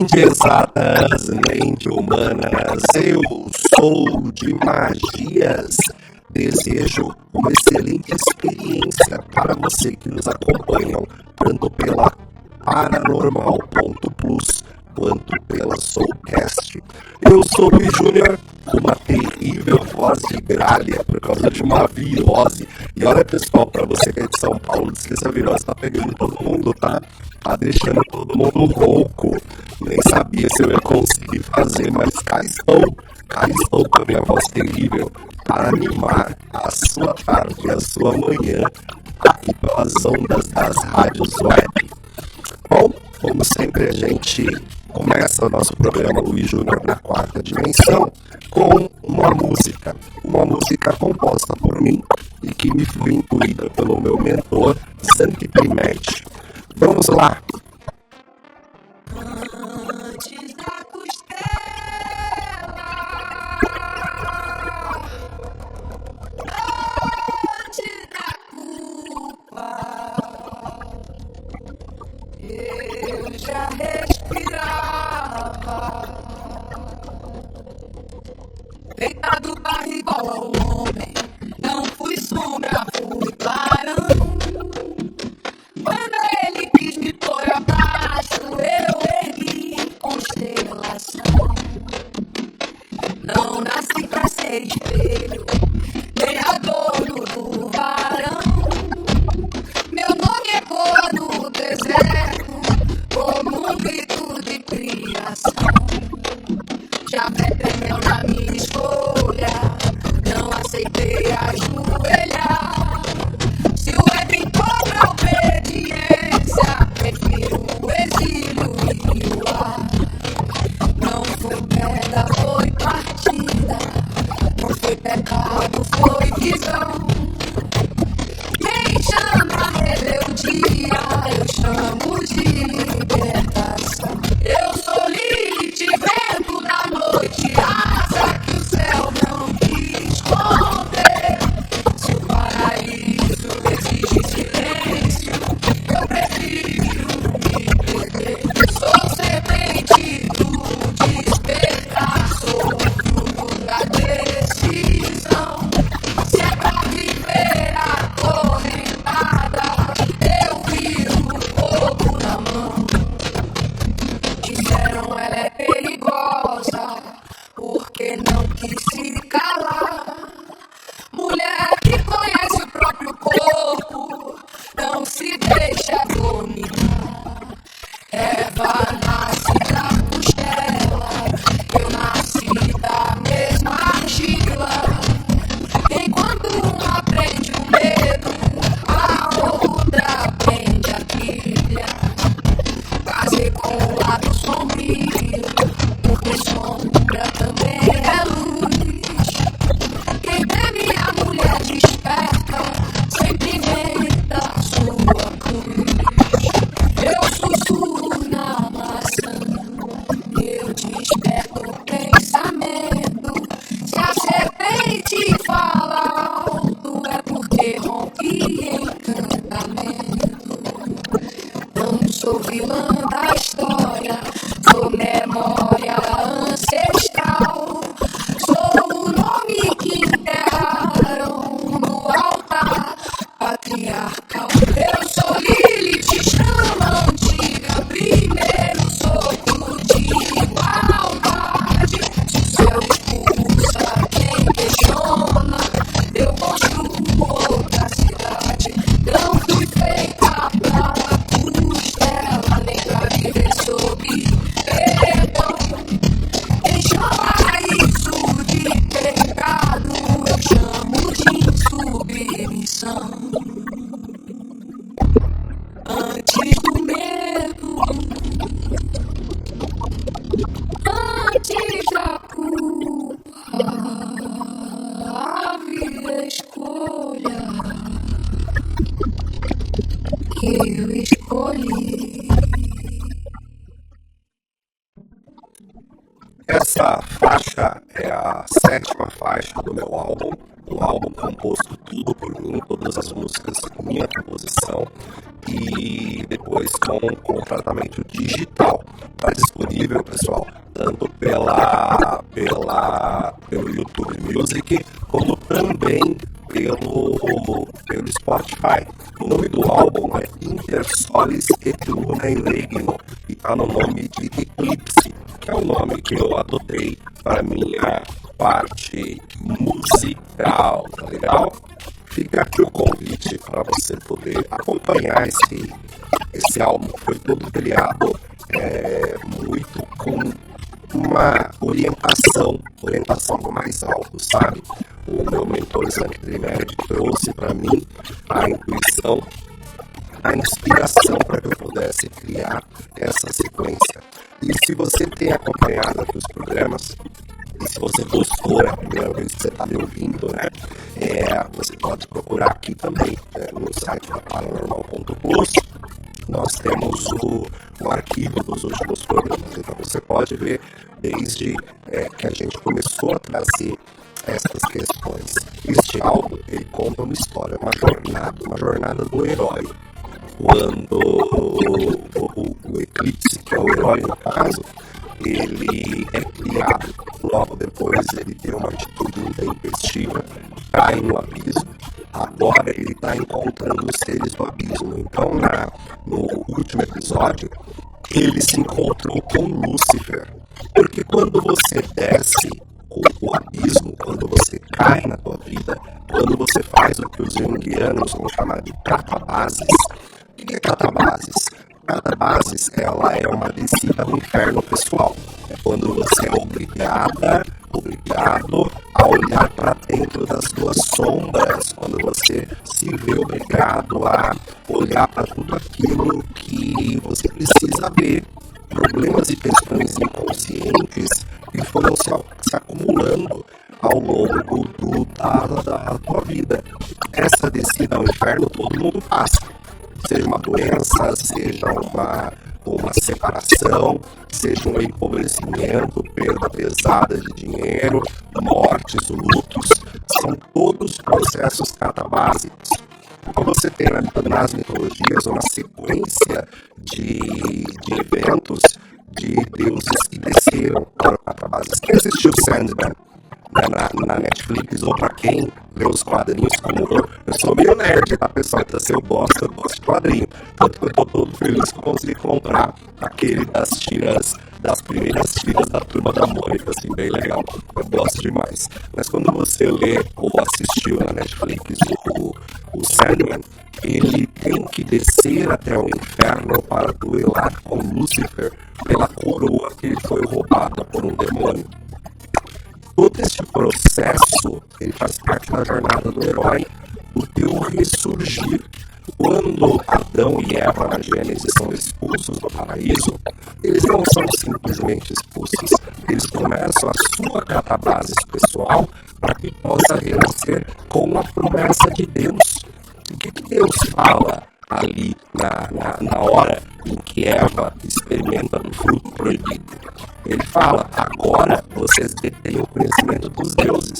Nem de exatas, nem de humanas, eu sou de magias. Desejo uma excelente experiência para você que nos acompanham, tanto pela Paranormal.plus quanto pela Soulcast. Eu sou o Luiz Júnior, com uma terrível voz de gralha por causa de uma virose. E olha, pessoal, para você que é de São Paulo, diz que essa virose tá pegando todo mundo, tá? Tá deixando todo mundo rouco. Nem sabia se eu ia conseguir fazer, mas cá estou com a minha voz terrível para animar a sua tarde e a sua manhã aqui pelas ondas das rádios web. Bom, como sempre, a gente começa o nosso programa Luiz Júnior na quarta dimensão com uma música composta por mim e que me foi incluída pelo meu mentor, Sanky Primetti. Vamos lá! Antes da costela, antes da culpa, eu já respirava, deitado barriga ao homem, não fui sombra, fui clarão. Quando ele quis me pôr abaixo, eu ergui constelação. Não nasci pra ser espelho, nem a dono do varão. Meu nome é cor do deserto, como um grito de criação. Já prendeu na minha escolha, não aceitei ajoelhar. Se o Éden cobra obediência, prefiro o exílio e o ar. Não foi pedra, foi partida, não foi pecado, foi visão. Quem chama rebeldia, eu chamo de libertação. Eu sou Lilith, vento da noite, asa que o céu não quis esconder. Se o paraíso exige silêncio, eu prefiro me perder. Sou serpente do despertar, sou fruto da decisão. Se é pra viver acorrentada, eu viro fogo na mão. Disseram ela é perigosa, porque não quis se calar. Mulher que conhece o próprio corpo, não se deixa dominar. Eva nasce da costela, eu nasci da mesma argila. Enquanto uma aprende o medo, a outra aprende a trilha. Casei com o lado sombrio, porque sombra também é luz. Quem teme a mulher desperta, sempre inventa sua cruz. Eu sussurro na maçã, eu desperto o pensamento. Se a serpente fala alto, é porque rompi encantamento. Não sou vilã da história, sou memória ancestral. Sou o nome que enterraram no altar patriarcal. Eu sou Lilith, chama antiga, primeiro sopro de igualdade. Se o céu expulsa quem questiona, eu construo outra cidade. Não fui feita pra costela, nem pra viver sob perdão. Quem chama isso de pecado, eu chamo de submissão. Antes do medo, antes da culpa, havia escolha que eu escolhi. Essa faixa é a 7ª faixa do meu álbum, um álbum composto tudo por mim, todas as músicas minha composição, e depois com tratamento digital. Está disponível disponível, pessoal, tanto pelo YouTube Music, como também pelo Spotify. O nome do álbum é Intersolis et Luna in Regno, e tá no nome de Eclipse, que é o nome que eu adotei para minha parte musical, tá legal? Fica aqui o convite para você poder acompanhar esse álbum. Foi todo criado muito com uma orientação do mais alto, sabe? O meu mentor Sank Trimed trouxe para mim a intuição, a inspiração para que eu pudesse criar essa sequência. E se você tem acompanhado aqui os programas, e se você gostou, é a primeira vez que você está me ouvindo, né? Você pode procurar aqui também no site da Paranormal.plus. Nós temos o arquivo dos últimos programas, então você pode ver desde que a gente começou a trazer essas questões. Este álbum, ele conta uma história, uma jornada do herói. Quando o Eclipse, que é o herói no caso, ele é criado, logo depois ele tem uma atitude intempestiva, cai no abismo. Agora ele está encontrando os seres do abismo. Então, no último episódio, ele se encontrou com Lúcifer. Porque quando você desce o abismo, quando você cai na tua vida, quando você faz o que os junguianos vão chamar de catabases. O que é catabases? Catabases, ela é uma descida ao inferno pessoal. É quando você é obrigado a olhar para dentro das suas sombras, quando você se vê obrigado a olhar para tudo aquilo que você precisa ver. Problemas e questões inconscientes que foram se acumulando ao longo da tua vida. Essa descida ao inferno todo mundo passa. Seja uma doença, seja uma separação, seja um empobrecimento, perda pesada de dinheiro, mortes, lutos, são todos processos catabásicos. Então você tem nas mitologias uma sequência de eventos de deuses que desceram para o catabásico. Quem assistiu Sandman na Netflix, ou para quem lê os quadrinhos como eu sou meio nerd, tá, pessoal? Então, se eu gosto de quadrinho. Tanto que eu tô todo feliz que eu consegui comprar aquele das primeiras tiras da Turma da Mônica, assim, bem legal. Eu gosto demais. Mas quando você lê ou assistiu na Netflix o Sandman, ele tem que descer até o inferno para duelar com Lúcifer pela coroa que ele foi roubada por um demônio. Todo esse processo, ele faz parte da jornada do herói, do teu ressurgir. Quando Adão e Eva na Gênesis são expulsos do paraíso, eles não são simplesmente expulsos, eles começam a sua catabase pessoal para que possa renascer com a promessa de Deus. O que Deus fala ali na hora em que Eva experimenta do fruto proibido? Ele fala, agora vocês detêm o conhecimento dos deuses.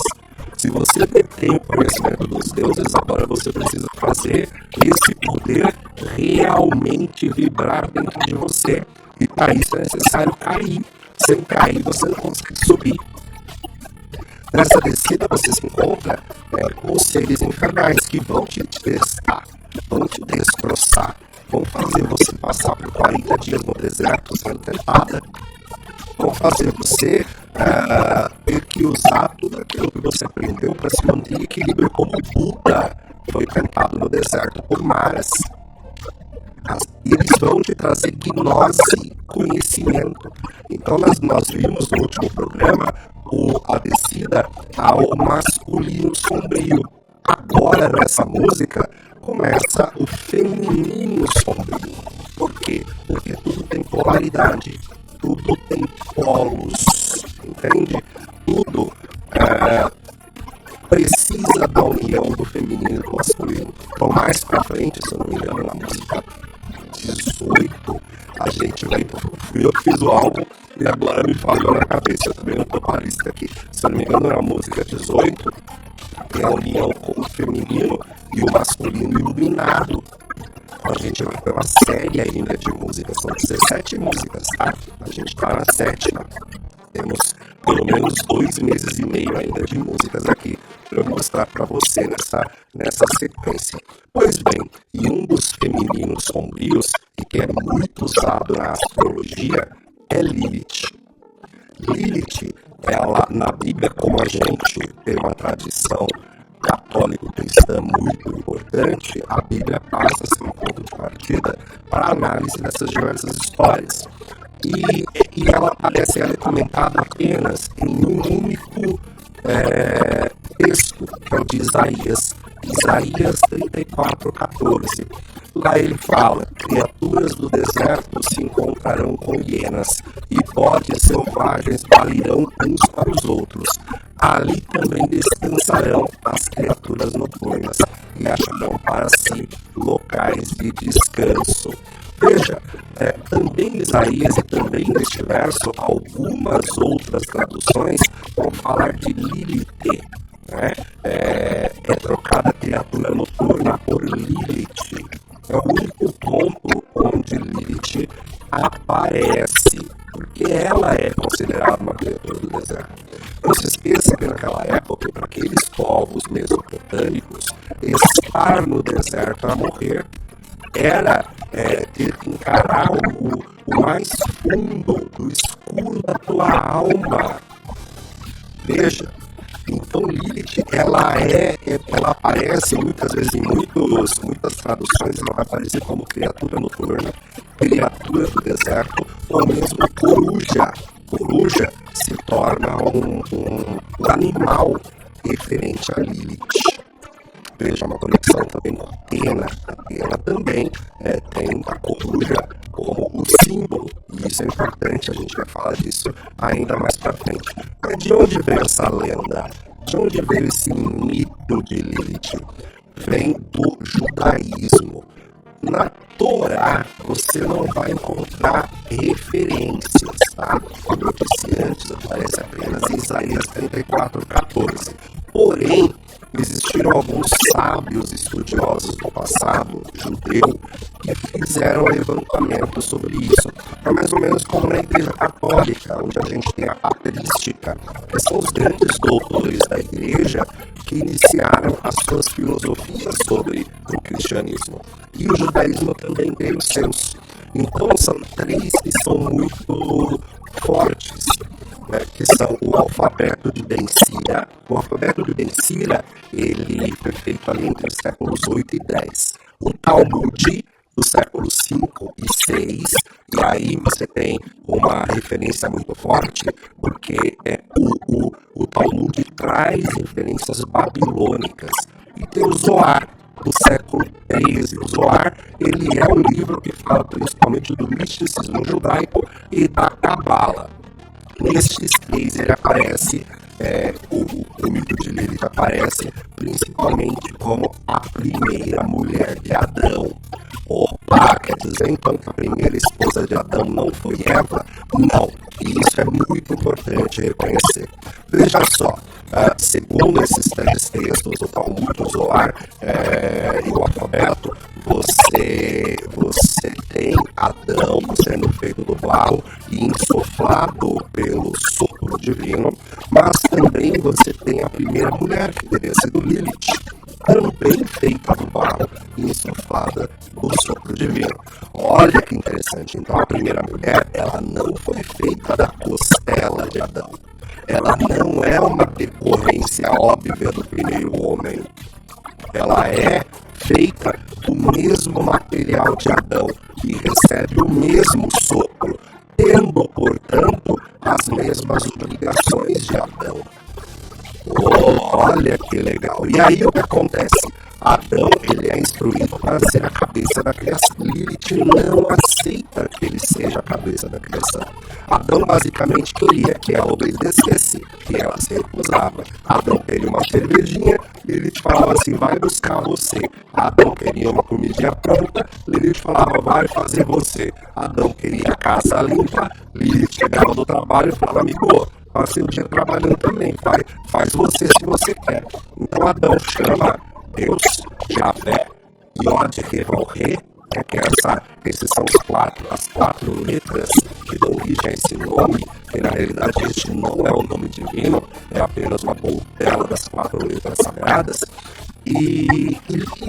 Se você detém o conhecimento dos deuses, agora você precisa fazer esse poder realmente vibrar dentro de você. E para isso é necessário cair. Sem cair, você não consegue subir. Nessa descida você se encontra com seres infernais que vão te testar, vão te destroçar, vão fazer você passar por 40 dias no deserto sendo tentada, vão fazer você ter que usar tudo aquilo que você aprendeu para se manter em equilíbrio, como Buda foi tentado no deserto por Maras. Eles vão te trazer gnose, conhecimento. Então nós vimos no último programa a descida ao masculino sombrio. Agora nessa música começa o feminino sombrio. Por quê? Porque tudo tem polaridade, tudo tem polos, entende? Tudo precisa da união do feminino e do masculino. Então mais pra frente, se eu não me engano, na música 18, a gente vai. Fui eu que fiz o álbum e agora me falhou na cabeça. Eu também não tô com a lista aqui. Se eu não me engano, na música 18, tem a união com o feminino e o masculino iluminado. A gente vai ter uma série ainda de músicas, são 17 músicas, tá? A gente tá na 7ª. Temos pelo menos 2 meses e meio ainda de músicas aqui para mostrar para você nessa sequência. Pois bem, e um dos femininos sombrios, e que é muito usado na astrologia, é Lilith. Lilith, ela na Bíblia, como a gente tem uma tradição católico-cristã muito importante, a Bíblia passa a ser um ponto de partida para a análise dessas diversas histórias. E ela é comentada apenas em um único texto, que é o de Isaías 34:14. Lá ele fala: criaturas do deserto se encontrarão com hienas, e bodes selvagens balirão uns para os outros. Ali também descansarão as criaturas noturnas, e acharão para si locais de descanso. Veja, também Isaías e também neste verso, algumas outras traduções vão falar de Lilith, né? É trocada a criatura noturna por Lilith. É o único ponto onde Lilith aparece, porque ela é considerada uma criatura do deserto. Não se esqueça que naquela época, para aqueles povos mesopotâmicos, estar no deserto a morrer era ter que encarar o mais fundo do escuro da tua alma. Veja, então Lilith, ela aparece muitas vezes em muitas traduções, ela vai aparecer como criatura noturna, criatura do deserto, ou mesmo coruja. Coruja se torna um animal referente a Lilith. Veja uma conexão também com Atena. Atena também tem a coruja como um símbolo, e isso é importante, a gente vai falar disso ainda mais pra frente. Mas de onde veio essa lenda? De onde veio esse mito de Lilith? Vem do judaísmo. Na Torá, você não vai encontrar referências, tá? Como eu disse antes, aparece apenas em Isaías 34:14. Porém, existiram alguns sábios estudiosos do passado judeu que fizeram levantamento sobre isso. É mais ou menos como na Igreja Católica, onde a gente tem a patrística, que são os grandes doutores da Igreja que iniciaram as suas filosofias sobre o cristianismo. E o judaísmo também tem os seus. Então são 3 que são muito fortes, que são o alfabeto de Ben Sira. O alfabeto de Ben Sira, ele foi feito ali entre os séculos 8 e 10. O Talmud, do século 5 e 6, e aí você tem uma referência muito forte, porque o Talmud traz referências babilônicas. E tem o Zohar, do século 13. O Zohar, ele é um livro que fala principalmente do misticismo judaico e da Cabala. Nestes 3 ele aparece, o mito de Lilith aparece principalmente como a primeira mulher de Adão. Opa, quer dizer então que a primeira esposa de Adão não foi Eva? Não, e isso é muito importante reconhecer. Veja só, segundo esses 3 textos, o Talmud, o Zohar e o alfabeto, você tem Adão sendo feito do barro e insuflado pelo sopro divino, mas também você tem a primeira mulher, que teria sido Lilith, também feita do barro e insuflada do sopro divino. Olha que interessante, então a primeira mulher, ela não foi feita da costela de Adão. Ela não é uma decorrência óbvia do primeiro homem. Ela é feita do mesmo material de Adão e recebe o mesmo sopro, tendo, portanto, as mesmas obrigações de Adão. Olha que legal! E aí o que acontece? Adão, ele é instruído para ser a cabeça da criação. Lilith não aceita que ele seja a cabeça da criação. Adão basicamente queria que ela obedecesse, que ela se recusava. Adão queria uma cervejinha, Lilith falava assim, vai buscar você. Adão queria uma comidinha pronta, Lilith falava, vai fazer você. Adão queria a casa limpa, Lilith chegava do trabalho e falava, amigo, passei o dia trabalhando também, faz você se você quer. Então Adão chama Deus, Javé, Yod-Heh-Vav-Heh, é que esses são as quatro letras que dão origem a esse nome, que na realidade este não é o nome divino, é apenas uma voltela das 4 letras sagradas. E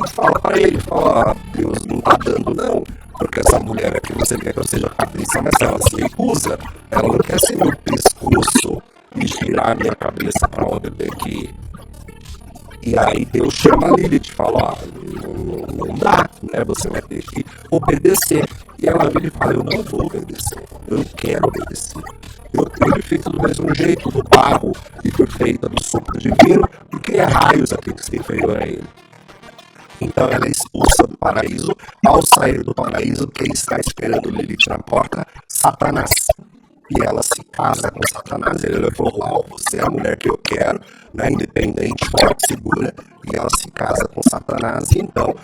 fala para ele, fala, Deus não tá dando não, porque essa mulher aqui você quer que eu seja cabeça, mas ela se recusa, ela não quer ser meu pescoço e girar a minha cabeça para onde eu tenho que ir. E aí Deus chama a Lilith e fala, não dá, né? Você vai ter que obedecer. E ela vira e fala, eu não vou obedecer, eu não quero obedecer. Eu fui feito do mesmo jeito, do barro, e foi feita do sopro divino, porque é raios aquilo que se referiu a ele. Então ela é expulsa do paraíso. Ao sair do paraíso, quem está esperando Lilith na porta? Satanás. E ela se casa com Satanás. Ele falou, você é a mulher que eu quero, né? Independente, forte, segura. E ela se casa com Satanás. E então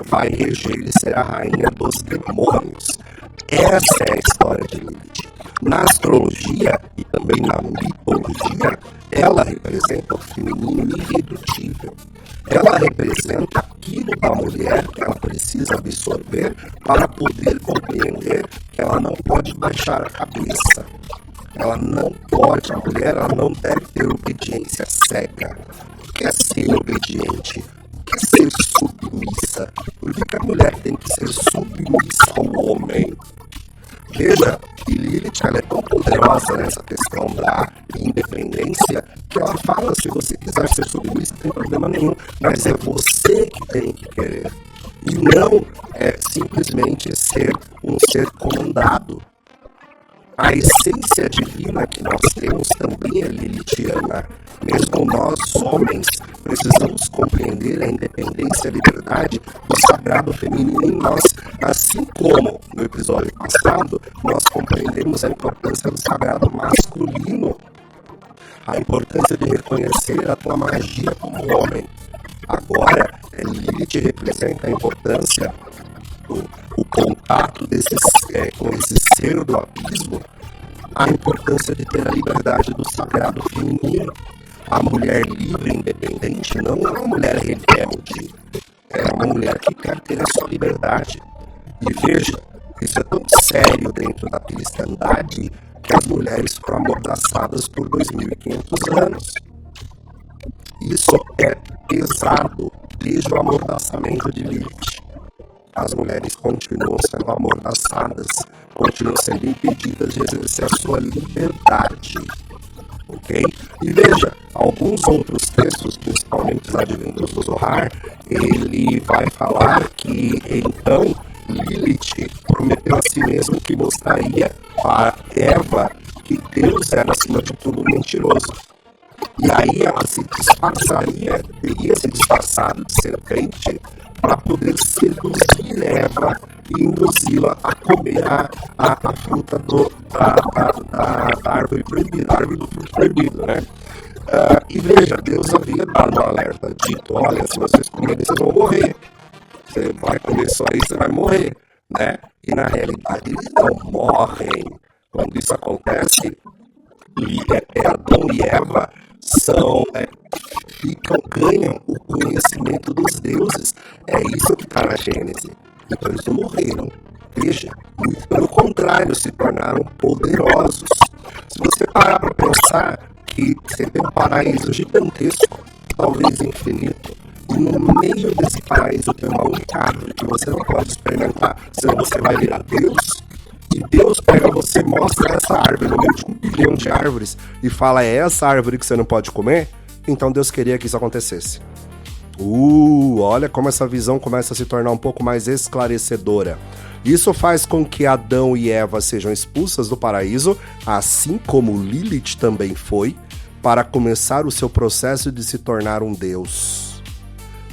vai reger e ser a rainha dos demônios. Essa é a história de Lilith. Na astrologia e também na mitologia, ela representa o feminino irredutível. Ela representa aquilo da mulher que ela precisa absorver para poder compreender que ela não pode baixar a cabeça. Ela não pode, a mulher ela não deve ter obediência cega. O que é ser obediente? O que é ser submissa? Por que a mulher tem que ser submissa ao homem? Veja que Lilith ela é tão poderosa nessa questão da independência que ela fala, se você quiser ser submissa, não tem problema nenhum, mas é você que tem que querer. E não é simplesmente ser um ser comandado. A essência divina que nós temos também é lilithiana. Mesmo nós, homens, precisamos compreender a independência e a liberdade do sagrado feminino em nós, assim como, no episódio passado, nós compreendemos a importância do sagrado masculino, a importância de reconhecer a tua magia como homem. Agora, Lilith representa a importância o contato com esse ser do abismo, a importância de ter a liberdade do sagrado feminino. A mulher livre e independente não é uma mulher rebelde, é uma mulher que quer ter a sua liberdade. E veja, isso é tão sério dentro da cristandade que as mulheres foram amordaçadas por 2.500 anos. Isso é pesado desde o amordaçamento de Lilith. As mulheres continuam sendo amordaçadas, continuam sendo impedidas de exercer a sua liberdade. Ok? E veja, alguns outros textos, principalmente os adventos do Zohar, ele vai falar que então Lilith prometeu a si mesmo que mostraria para Eva que Deus era acima de tudo mentiroso. E aí ela se disfarçaria, teria se disfarçado de serpente para poder seduzir Eva e induzi-la a comer a fruta da árvore proibida, a árvore do fruto proibido, né? E veja, Deus havia dado um alerta, dito, olha, se vocês comerem, vocês vão morrer. Você vai comer só isso, você vai morrer, né? E na realidade eles não morrem. Quando isso acontece, Adão e Eva ganham o conhecimento dos deuses. É isso que está na Gênesis. Então eles não morreram. Veja, muito pelo contrário, se tornaram poderosos. Se você parar para pensar que você tem um paraíso gigantesco, talvez infinito, e no meio desse paraíso tem uma única árvore que você não pode experimentar, senão você vai virar Deus. E Deus pega você, mostra essa árvore no meio de 1 bilhão de árvores e fala, é essa árvore que você não pode comer? Então Deus queria que isso acontecesse. Olha como essa visão começa a se tornar um pouco mais esclarecedora. Isso faz com que Adão e Eva sejam expulsas do paraíso, assim como Lilith também foi, para começar o seu processo de se tornar um deus.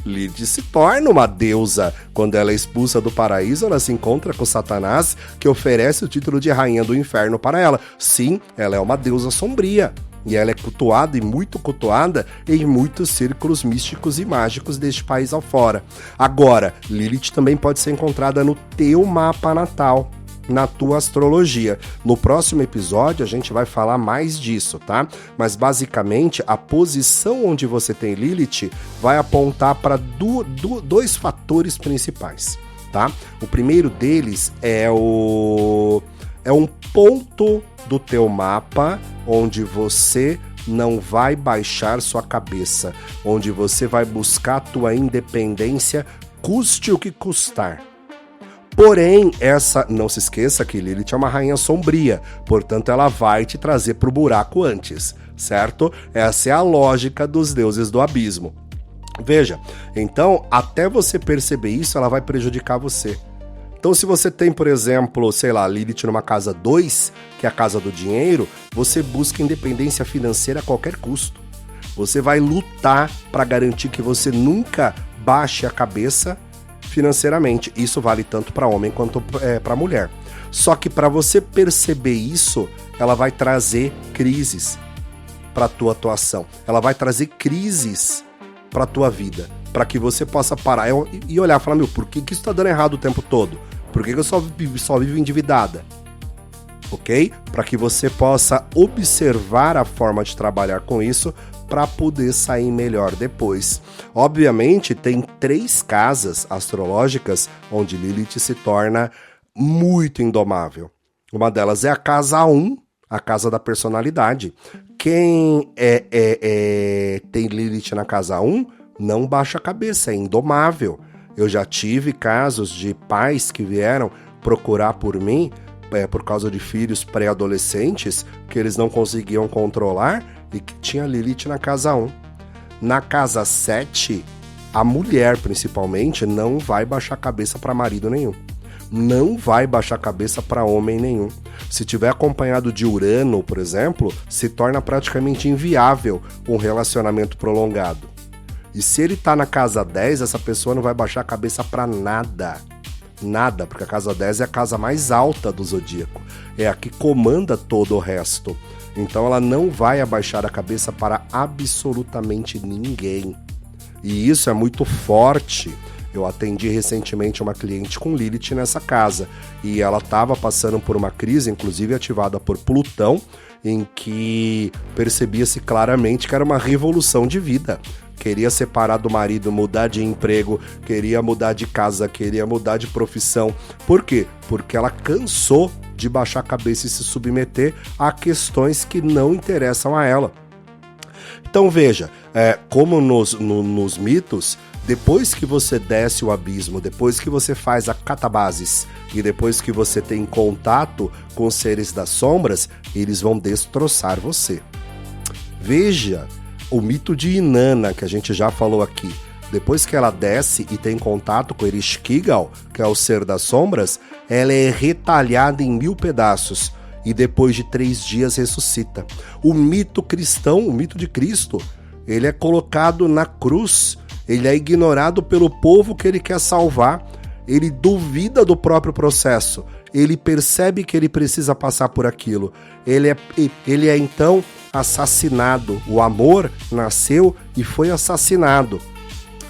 Lilith se torna uma deusa. Quando ela é expulsa do paraíso, ela se encontra com Satanás, que oferece o título de rainha do inferno para ela. Sim, ela é uma deusa sombria. E ela é cultuada e muito cultuada em muitos círculos místicos e mágicos deste país afora. Agora, Lilith também pode ser encontrada no teu mapa natal, na tua astrologia. No próximo episódio a gente vai falar mais disso, tá? Mas basicamente a posição onde você tem Lilith vai apontar para dois fatores principais. tá? O primeiro deles é um ponto do teu mapa onde você não vai baixar sua cabeça, onde você vai buscar a tua independência, custe o que custar. Porém, não se esqueça que Lilith é uma rainha sombria, portanto ela vai te trazer pro buraco antes, certo? Essa é a lógica dos deuses do abismo. Veja, então, até você perceber isso, ela vai prejudicar você. Então, se você tem, por exemplo, sei lá, Lilith numa casa 2, que é a casa do dinheiro, você busca independência financeira a qualquer custo. Você vai lutar para garantir que você nunca baixe a cabeça financeiramente. Isso vale tanto para homem quanto para mulher. Só que para você perceber isso, ela vai trazer crises para a tua atuação. Ela vai trazer crises para a tua vida, para que você possa parar e olhar e falar, por que isso está dando errado o tempo todo? Por que eu só vivo endividada? Ok? Para que você possa observar a forma de trabalhar com isso para poder sair melhor depois. Obviamente, tem 3 casas astrológicas onde Lilith se torna muito indomável. Uma delas é a casa 1, a casa da personalidade. Quem tem Lilith na casa 1 não baixa a cabeça, é indomável. Eu já tive casos de pais que vieram procurar por mim por causa de filhos pré-adolescentes que eles não conseguiam controlar e que tinha Lilith na casa 1. Na casa 7, a mulher, principalmente, não vai baixar a cabeça para marido nenhum. Não vai baixar a cabeça para homem nenhum. Se tiver acompanhado de Urano, por exemplo, se torna praticamente inviável um relacionamento prolongado. E se ele tá na casa 10, essa pessoa não vai baixar a cabeça para nada. Nada, porque a casa 10 é a casa mais alta do zodíaco. É a que comanda todo o resto. Então ela não vai abaixar a cabeça para absolutamente ninguém. E isso é muito forte. Eu atendi recentemente uma cliente com Lilith nessa casa. E ela estava passando por uma crise, inclusive ativada por Plutão, em que percebia-se claramente que era uma revolução de vida. Queria separar do marido, mudar de emprego, queria mudar de casa, queria mudar de profissão. Por quê? Porque ela cansou de baixar a cabeça e se submeter a questões que não interessam a ela. Então veja, como nos mitos, depois que você desce o abismo, depois que você faz a catabasis e depois que você tem contato com os seres das sombras, eles vão destroçar você. Veja o mito de Inanna, que a gente já falou aqui. Depois que ela desce e tem contato com Ereshkigal, que é o ser das sombras, ela é retalhada em 1000 pedaços e depois de 3 dias ressuscita. O mito cristão, o mito de Cristo, ele é colocado na cruz, ele é ignorado pelo povo que ele quer salvar, ele duvida do próprio processo, ele percebe que ele precisa passar por aquilo, ele é então assassinado. O amor nasceu e foi assassinado.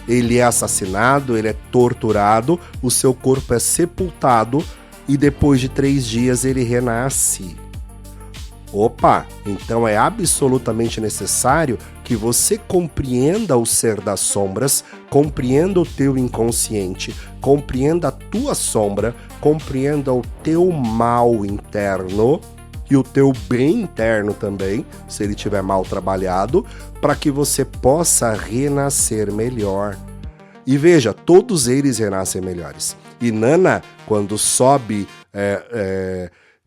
Ele é assassinado, ele é torturado, o seu corpo é sepultado e depois de 3 dias ele renasce. Opa, então é absolutamente necessário que você compreenda o ser das sombras, compreenda o teu inconsciente, compreenda a tua sombra, compreenda o teu mal interno e o teu bem interno também, se ele estiver mal trabalhado, para que você possa renascer melhor. E veja, todos eles renascem melhores. Inanna, quando sobe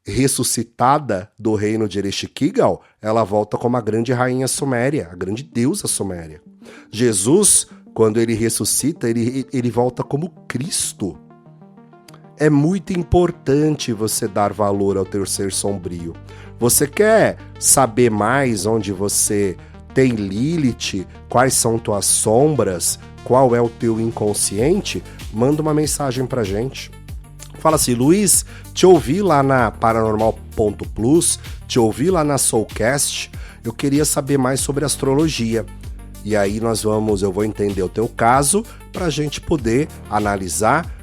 ressuscitada do reino de Ereshkigal, ela volta como a grande rainha suméria, a grande deusa suméria. Jesus, quando ele ressuscita, ele volta como Cristo. É muito importante você dar valor ao teu ser sombrio. Você quer saber mais onde você tem Lilith, quais são tuas sombras, qual é o teu inconsciente? Manda uma mensagem pra gente. Fala assim, Luiz, te ouvi lá na Paranormal.plus, te ouvi lá na Soulcast, eu queria saber mais sobre astrologia. E aí eu vou entender o teu caso pra gente poder analisar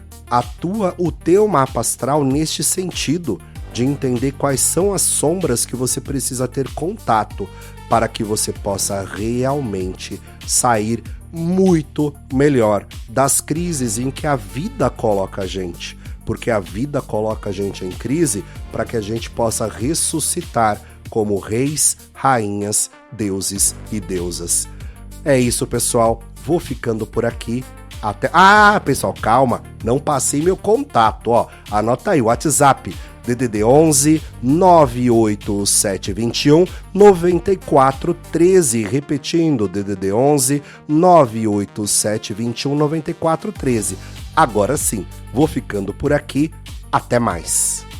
o teu mapa astral neste sentido, de entender quais são as sombras que você precisa ter contato para que você possa realmente sair muito melhor das crises em que a vida coloca a gente, porque a vida coloca a gente em crise para que a gente possa ressuscitar como reis, rainhas, deuses e deusas. É isso, pessoal. Vou ficando por aqui. Até... Ah, pessoal, calma. Não passei meu contato, ó. Anota aí, WhatsApp. DDD 11 98721 9413. Repetindo, DDD 11 98721 9413. Agora sim, vou ficando por aqui. Até mais.